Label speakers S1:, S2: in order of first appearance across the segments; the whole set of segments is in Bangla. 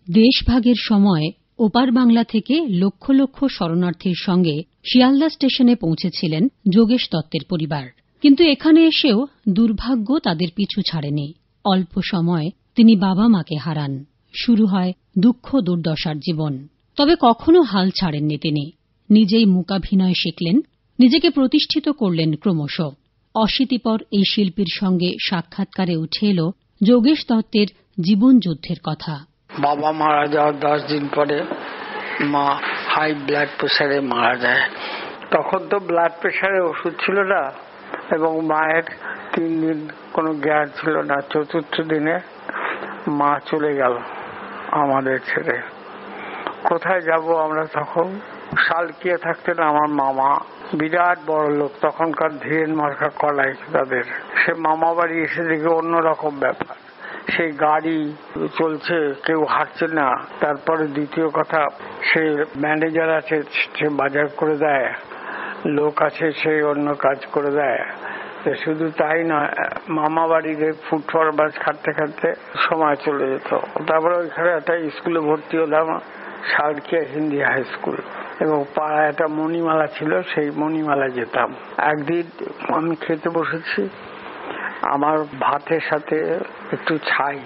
S1: দেশভাগের সময় ওপার বাংলা থেকে লক্ষ লক্ষ শরণার্থীর সঙ্গে শিয়ালদা স্টেশনে পৌঁছেছিলেন যোগেশ দত্তের পরিবার। কিন্তু এখানে এসেও দুর্ভাগ্য তাদের পিছু ছাড়েনি। অল্প সময় তিনি বাবা মাকে হারান। শুরু হয় দুঃখ দুর্দশার জীবন। তবে কখনো হাল ছাড়েননি তিনি। নিজেই মূকাভিনয় শিখলেন, নিজেকে প্রতিষ্ঠিত করলেন ক্রমশ। অশীতিপর এই শিল্পীর সঙ্গে সাক্ষাৎকারে উঠে এল যোগেশ দত্তের জীবনযুদ্ধের কথা।
S2: বাবা মারা যাওয়ার 10 দিন পরে মা হাই ব্লাড প্রেসারে মারা যায়। তখন তো ব্লাড প্রেসারের ওষুধ ছিল না এবং মায়ের 3 দিন কোনো জ্ঞান ছিল না। চতুর্থ দিনে মা চলে গেল আমাদের ছেড়ে। কোথায় যাব আমরা? তখন শালকিয়া থাকতেন আমার মামা, বিরাট বড় লোক, তখনকার ধীরেন মার্কা কলাই তাদের। সে মামা বাড়ি এসে দেখে অন্যরকম ব্যাপার। সেই গাড়ি চলছে, কেউ হাঁটছে না। তারপরে দ্বিতীয় কথা, সে ম্যানেজার আছে, সে বাজার করে দেয়, লোক আছে সে অন্য কাজ করে দেয়। শুধু তাই না, মামা বাড়িতে ফুটফল বাস খাটতে খাটতে সময় চলে যেত। তারপরে ওইখানে একটা স্কুলে ভর্তি হলাম, শালকিয়া হিন্দি হাই স্কুল, এবং পাড়ায় একটা মণিমালা ছিল, সেই মণিমালা যেতাম। একদিন আমি খেতে বসেছি, আমার ভাতের সাথে একটু ছাই।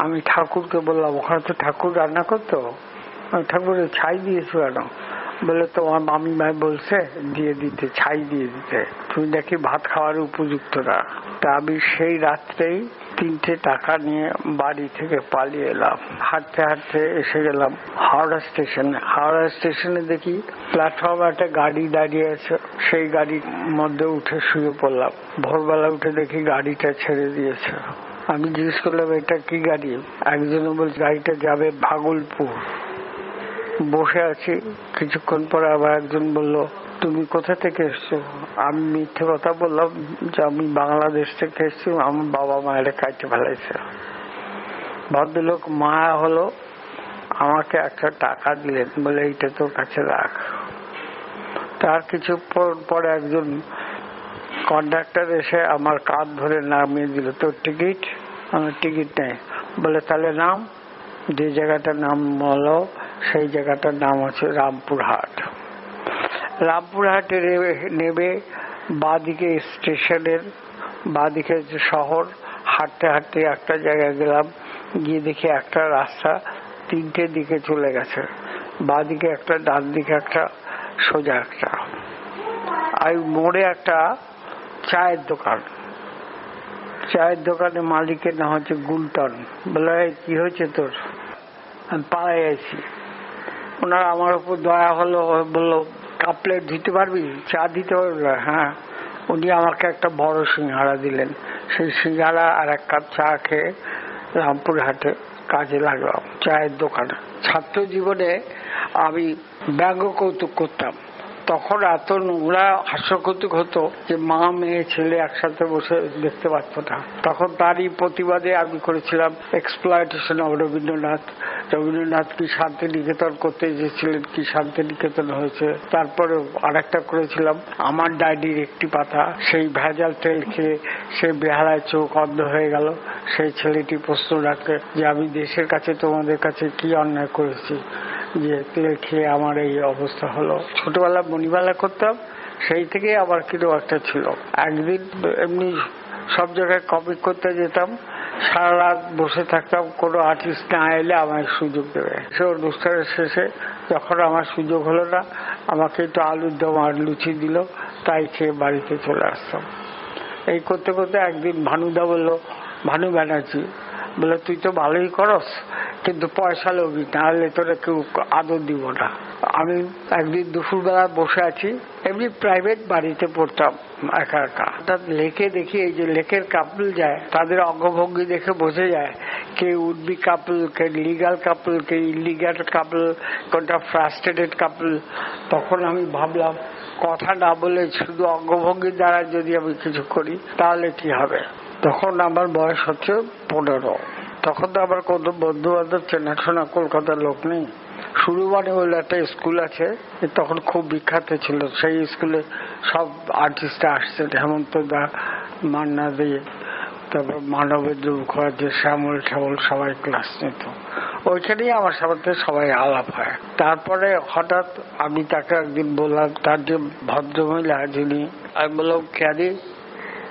S2: আমি ঠাকুরকে বললাম, ওখানে তো ঠাকুর রান্না করতো, ঠাকুরের ছাই দিয়েছো কেন? বলে তোমার মামি ভাই বলছে দিয়ে দিতে, ছাই দিয়ে দিতে, তুমি নাকি ভাত খাওয়ার উপযুক্ত না। তা আমি সেই রাত্রেই 3টে টাকা নিয়ে বাড়ি থেকে পালিয়ে এলাম। হাঁটতে হাঁটতে এসে গেলাম হাওড়া স্টেশনে। হাওড়া স্টেশনে দেখি প্ল্যাটফর্মে একটা গাড়ি দাঁড়িয়ে আছে, সেই গাড়ির মধ্যে উঠে শুয়ে পড়লাম। ভোরবেলা উঠে দেখি গাড়িটা ছেড়ে দিয়েছে। আমি জিজ্ঞেস করলাম, এটা কি গাড়ি? একজনে বলছে গাড়িটা যাবে ভাগলপুর। বসে আছি, কিছুক্ষণ পরে আবার একজন বলল, তুমি কোথা থেকে এসছো? আমি মিথ্যে কথা বললাম যে আমি বাংলাদেশ থেকে এসছি, আমার বাবা মায়ের কাটতে ফেলাইছে। ভদ্রলোক মায়া হলো, আমাকে একটা টাকা দিলেন, বলে এইটা তোর কাছে রাখ। তার কিছু পরে একজন কন্ডাক্টর এসে আমার কাঁধ ধরে নামিয়ে দিল, তোর টিকিট? আমার টিকিট নেই। বলে তাহলে নাম। যে জায়গাটার নাম বলো, সেই জায়গাটার নাম হচ্ছে রামপুরহাট। রামপুরহাটে নেবে বাঁদিকে স্টেশনের বাঁদিকে যে শহর, হাঁটতে হাঁটতে একটা জায়গায় গেলাম, গিয়ে দেখি একটা রাস্তা 3টে দিকে চলে গেছে, বাঁদিকে একটা, ডান দিকে একটা, সোজা একটা। আর মোড়ে একটা চায়ের দোকান। চায়ের দোকানের মালিকের নাম হচ্ছে গুলটন। বলে কি হয়েছে তোর? আমি পাড়ায় আছি। ওনার আমার উপর দয়া হলো, বললো কাপ প্লেট দিতে পারবি, চা দিতে পারবি? হ্যাঁ। উনি আমাকে একটা বড় সিঙ্গাড়া দিলেন। সেই সিঙ্গাড়া আর 1 কাপ চা খেয়ে রামপুরহাটে কাজে লাগলাম চায়ের দোকানে। ছাত্র জীবনে আমি ব্যঙ্গ কৌতুক করতাম। তখন এত নোংরা হাস্যকৌতুক হতো যে মা মেয়ে ছেলে একসাথে বসে দেখতে পারত না। তখন তারই প্রতিবাদে আমি করেছিলাম এক্সপ্লয়টেশন অব রবীন্দ্রনাথ। রবীন্দ্রনাথ কি শান্তিনিকেতন করতে এসেছিলেন, কি শান্তিনিকেতন হয়েছে। তারপরে আরেকটা করেছিলাম আমার ডায়েরির একটি পাতা, সেই ভেজাল তেল খেয়ে সে বেহালায় চোখ অন্ধ হয়ে গেল। সেই ছেলেটি প্রশ্ন রাখে যে আমি দেশের কাছে তোমাদের কাছে কি অন্যায় করেছি যে তেল খেয়ে আমার এই অবস্থা হলো। ছোটবেলা মণিমেলা করতাম, সেই থেকে আবার কিরকম একটা ছিল। একদিন এমনি সব জায়গায় কমিক করতে যেতাম, সারা রাত বসে থাকতাম, কোনো আর্টিস্ট না এলে আমায় সুযোগ দেবে। সে অনুষ্ঠানের শেষে যখন আমার সুযোগ হলো না, আমাকে একটু আলুর দম আর লুচি দিল, তাই খেয়ে বাড়িতে চলে আসতাম। এই করতে করতে একদিন ভানুদা বলল, ভানু ব্যানার্জি বলে তুই তো ভালোই করস, কিন্তু পয়সা লোভী, নাহলে তোরা কেউ আদর দিব না। আমি একদিন দুপুরবেলা বসে আছি, এমনি প্রাইভেট বাড়িতে পড়তাম একা একা। লেকে দেখি এই যে লেকের কাপল যায়, তাদের অঙ্গভঙ্গি দেখে বোঝা যায় কে উড-বি কাপল, কে লিগাল কাপল, কে ইলিগাল কাপল, কোনটা ফ্রাস্ট্রেটেড কাপল। তখন আমি ভাবলাম কথা না বলে শুধু অঙ্গভঙ্গির দ্বারা যদি আমি কিছু করি তাহলে কি হবে। তখন আমার বয়স হচ্ছে 15। তখন তো আবার কত বন্ধু বান্ধব চেনাশোনা কলকাতার লোক নেই। সুরবানি বলে একটা স্কুল আছে, তখন খুব বিখ্যাত ছিল। সেই স্কুলে সব আর্টিস্ট আসছে, হেমন্ত দা, মান্না দে, তারপর মানবেন্দ্র মুখার্জি, শ্যামল সবাই ক্লাস নিত। ওইখানেই আমার সাথে সবাই আলাপ হয়। তারপরে হঠাৎ আমি তাকে একদিন বললাম, তার যে ভদ্রমহিলা যিনি, আমি বললাম ক্যারি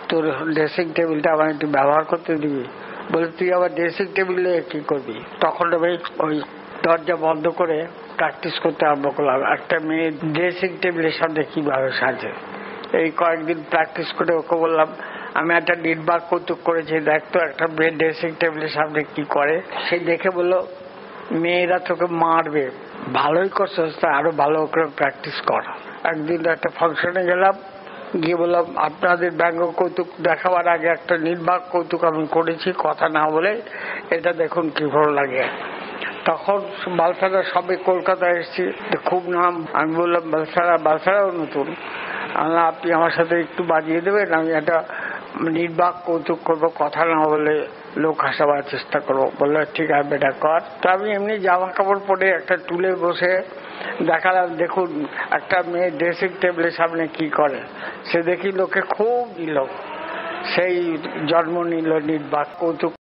S2: তোর ড্রেসিং টেবিলটা আমার একটু ব্যবহার করতে দিবি। বলে তুই আবার ড্রেসিং টেবিলে কি করবি? তখন আমি ওই দরজা বন্ধ করে প্র্যাকটিস করতে আরম্ভ করলাম একটা মেয়ে ড্রেসিং টেবিলের সামনে কিভাবে সাজে। এই কয়েকদিন প্র্যাকটিস করে ওকে বললাম আমি একটা নির্বাক কৌতুক করেছি, দেখতো একটা মেয়ে ড্রেসিং টেবিলের সামনে কি করে। সে দেখে বললো মেয়েরা তোকে মারবে, ভালোই করছিস, আরো ভালো করে প্র্যাকটিস কর। একদিন একটা ফাংশনে গেলাম, গিয়ে বললাম আপনাদের ব্যঙ্গ কৌতুক দেখাবার আগে একটা নির্বাক কৌতুক আমি করেছি কথা না বলে, এটা দেখুন কি ভালো লাগে। তখন বালসারা সবে কলকাতায় এসেছি, খুব নাম। আমি বললাম বালসারাও নতুন, আপনি আমার সাথে একটু বাজিয়ে দেবেন, আমি একটা নির্বাক কৌতুক করবো কথা না বলে, লোক হাসাবার চেষ্টা করবো। বললো ঠিক আছে বেটা কর। তো আমি এমনি জামা কাপড় পরে একটা টুলে বসে দেখালাম দেখুন একটা মেয়ে ড্রেসিং টেবিলের সামনে কি করে। সে দেখি লোকে খুব দিল, সেই জন্ম নিল নির্বাক কৌতুক।